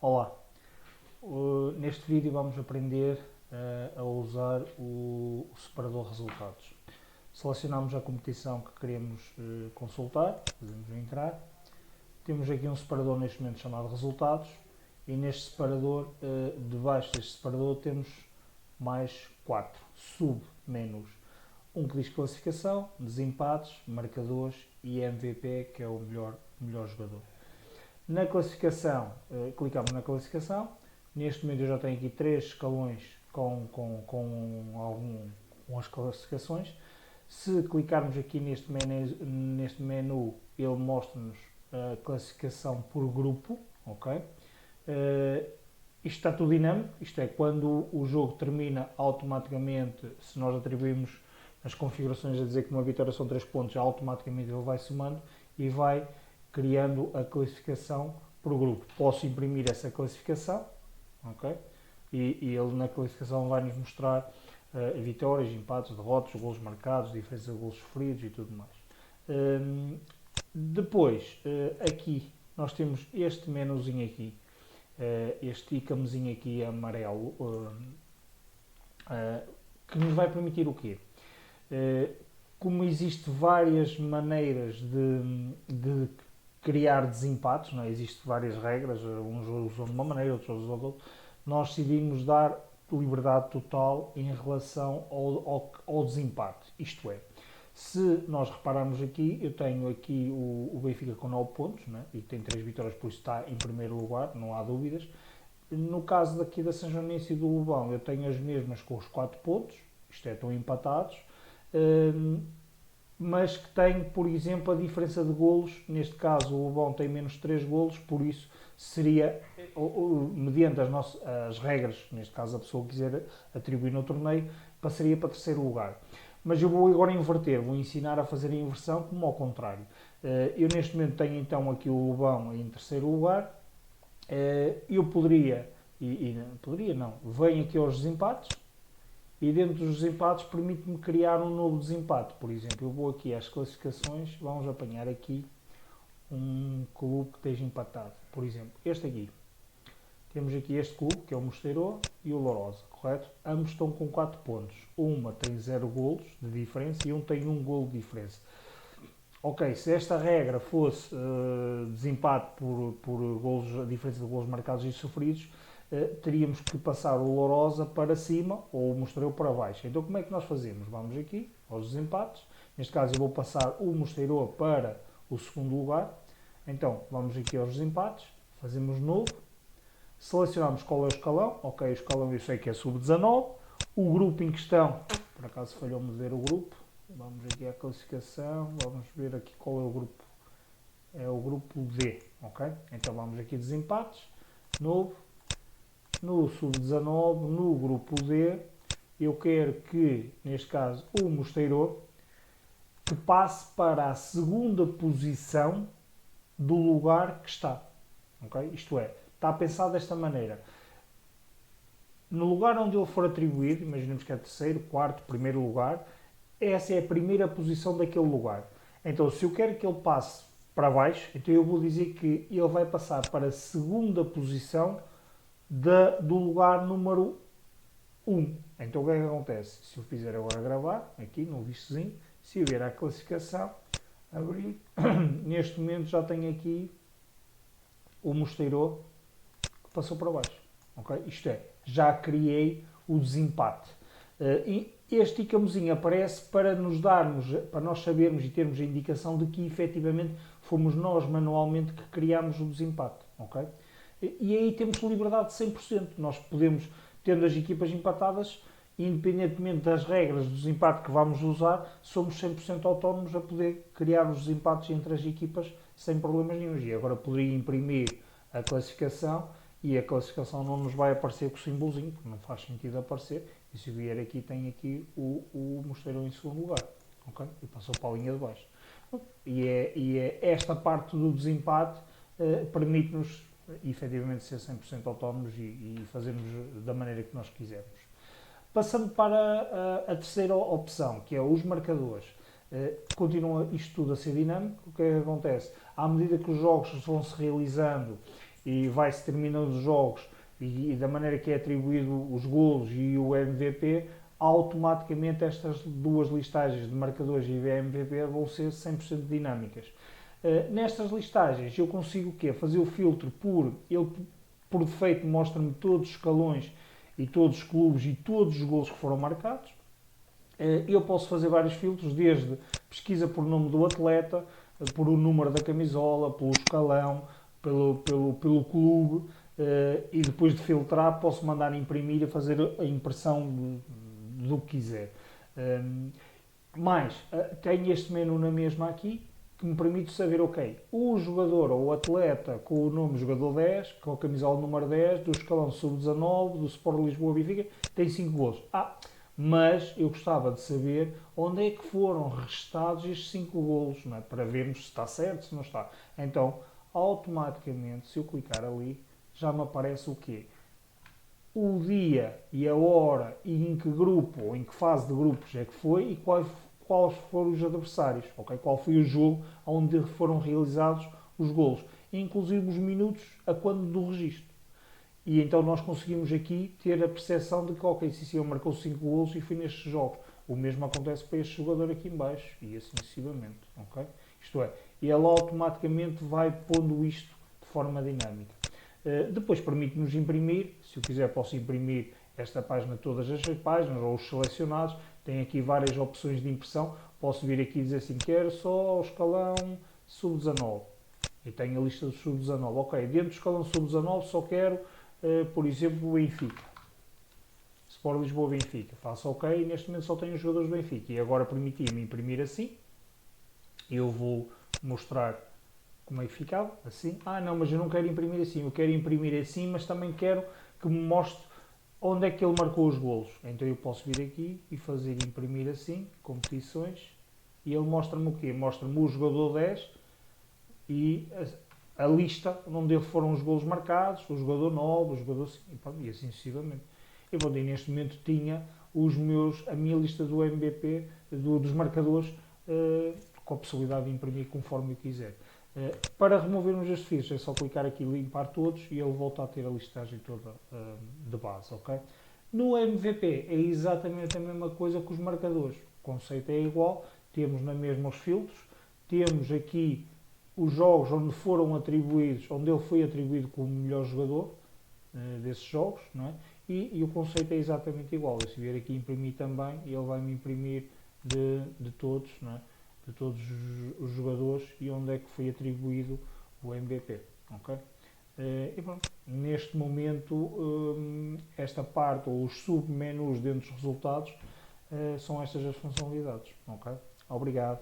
Olá, neste vídeo vamos aprender a usar o separador de resultados. Selecionamos a competição que queremos consultar, podemos entrar. Temos aqui um separador neste momento chamado resultados e neste separador, debaixo deste separador temos mais 4 submenus. Um que diz classificação, desempates, marcadores e MVP, que é o melhor jogador. Na classificação, clicamos na classificação. Neste momento eu já tenho aqui 3 escalões com as classificações. Se clicarmos aqui neste menu ele mostra-nos a classificação por grupo, ok? Isto está tudo dinâmico, isto é, quando o jogo termina automaticamente, se nós atribuirmos as configurações a dizer que uma vitória são 3 pontos, automaticamente ele vai somando e vai criando a classificação por grupo. Posso imprimir essa classificação, ok? E ele na classificação vai nos mostrar vitórias, empates, derrotas, golos marcados, diferença de golos sofridos e tudo mais. Depois, aqui nós temos este menuzinho aqui, este íconezinho aqui amarelo, que nos vai permitir o quê? Como existe várias maneiras de criar desempates, não é? Existem várias regras, uns usam de uma maneira, outros usam de outra, nós decidimos dar liberdade total em relação ao desempate, isto é, se nós repararmos aqui, eu tenho aqui o Benfica com 9 pontos, não é? E tem 3 vitórias, por isso está em primeiro lugar, não há dúvidas. No caso daqui da São Joanense e do Lobão, eu tenho as mesmas com os 4 pontos, isto é, estão empatados, mas que tem, por exemplo, a diferença de golos. Neste caso o Lobão tem menos 3 golos, por isso seria, mediante as regras, neste caso a pessoa quiser atribuir no torneio, passaria para terceiro lugar. Mas eu vou agora inverter, vou ensinar a fazer a inversão como ao contrário. Eu neste momento tenho então aqui o Lobão em terceiro lugar, eu poderia, poderia não, venho aqui aos desempates, e dentro dos desempates permite-me criar um novo desempate. Por exemplo, eu vou aqui às classificações, vamos apanhar aqui um clube que esteja empatado. Por exemplo, este aqui. Temos aqui este clube, que é o Mosteiro e o Lourosa, correto? Ambos estão com 4 pontos. Uma tem 0 golos de diferença e um tem 1 golo de diferença. Ok, se esta regra fosse desempate por golos, a diferença de golos marcados e sofridos, teríamos que passar o Lourosa para cima ou o Mosteiro para baixo. Então como é que nós fazemos? Vamos aqui aos desempates, neste caso eu vou passar o Mosteiro para o segundo lugar, então vamos aqui aos desempates, fazemos novo, selecionamos qual é o escalão, ok, o escalão eu sei que é sub-19, o grupo em questão, por acaso falhou-me de ver o grupo, vamos aqui à classificação, vamos ver aqui qual é o grupo, é o grupo D, ok? Então vamos aqui desempates, novo, no sub-19, no grupo D, eu quero que, neste caso, o Mosteiro, que passe para a segunda posição do lugar que está, ok? Isto é, está pensado desta maneira. No lugar onde ele for atribuído, imaginemos que é terceiro, quarto, primeiro lugar, essa é a primeira posição daquele lugar. Então, se eu quero que ele passe para baixo, então eu vou dizer que ele vai passar para a segunda posição do lugar número 1. Então, o que é que acontece? Se eu fizer agora gravar, aqui no vistozinho, se eu vier à classificação, abrir, neste momento já tenho aqui o Mosteiro que passou para baixo. Okay? Isto é, já criei o desempate. E este íconezinho aparece para nos darmos, para nós sabermos e termos a indicação de que efetivamente fomos nós manualmente que criámos o desempate. Okay? E aí temos liberdade de 100%. Nós podemos, tendo as equipas empatadas, independentemente das regras do desempate que vamos usar, somos 100% autónomos a poder criar os desempates entre as equipas sem problemas nenhum. E agora poderia imprimir a classificação e a classificação não nos vai aparecer com o símbolozinho, porque não faz sentido aparecer. E se vier aqui, tem aqui o Mosteiro em segundo lugar. Okay? E passou para a linha de baixo. E esta parte do desempate permite-nos efetivamente ser 100% autónomos e fazermos da maneira que nós quisermos. Passando para a terceira opção, que é os marcadores. Continua isto tudo a ser dinâmico. O que é que acontece? À medida que os jogos vão se realizando e vai-se terminando os jogos e da maneira que é atribuído os golos e o MVP, automaticamente estas duas listagens de marcadores e de MVP vão ser 100% dinâmicas. Nestas listagens eu consigo o quê? Fazer o filtro ele por defeito mostra-me todos os escalões e todos os clubes e todos os golos que foram marcados. Eu posso fazer vários filtros, desde pesquisa por nome do atleta, por o número da camisola, pelo escalão, pelo clube, e depois de filtrar posso mandar imprimir e fazer a impressão do que quiser. Mas tenho este menu na mesma aqui, que me permite saber, ok, o jogador ou o atleta com o nome jogador 10, com a camisola número 10, do escalão sub-19, do Sport Lisboa Benfica, tem 5 golos. Mas eu gostava de saber onde é que foram registados estes 5 golos, não é? Para vermos se está certo, se não está. Então, automaticamente, se eu clicar ali, já me aparece o quê? O dia e a hora e em que grupo ou em que fase de grupos é que foi e quais foram os adversários, okay? Qual foi o jogo onde foram realizados os golos, inclusive os minutos a quando do registro. E então nós conseguimos aqui ter a percepção de que, ok, sim, marcou 5 golos e foi nestes jogos. O mesmo acontece para este jogador aqui em baixo e assim sucessivamente, ok? Isto é, ele automaticamente vai pondo isto de forma dinâmica. Depois permite-nos imprimir, se eu quiser posso imprimir esta página, todas as páginas ou os selecionados, tem aqui várias opções de impressão, posso vir aqui e dizer assim, quero só o escalão sub-19 e tenho a lista do sub-19, ok, dentro do escalão sub-19 só quero, por exemplo, o Benfica, Sport Lisboa Benfica, faço ok e neste momento só tenho os jogadores do Benfica e agora permitia-me imprimir assim, eu vou mostrar como é que ficava, assim, não, mas eu não quero imprimir assim, eu quero imprimir assim, mas também quero que me mostre onde é que ele marcou os golos. Então eu posso vir aqui e fazer imprimir assim, competições, e ele mostra-me o quê? Mostra-me o jogador 10 e a lista onde foram os golos marcados, o jogador 9, o jogador 5, e assim sucessivamente. Eu neste momento tinha a minha lista do MVP, dos marcadores, com a possibilidade de imprimir conforme eu quiser. Para removermos este fichas é só clicar aqui e limpar todos e ele volta a ter a listagem toda de base, ok? No MVP é exatamente a mesma coisa que os marcadores, o conceito é igual, temos na mesma os filtros, temos aqui os jogos onde foram atribuídos, onde ele foi atribuído como melhor jogador desses jogos, não é? E o conceito é exatamente igual, eu se vier aqui imprimir também, ele vai-me imprimir de todos, não é? De todos os jogadores e onde é que foi atribuído o MVP, ok? E pronto, neste momento esta parte ou os submenus dentro dos resultados são estas as funcionalidades, ok? Obrigado.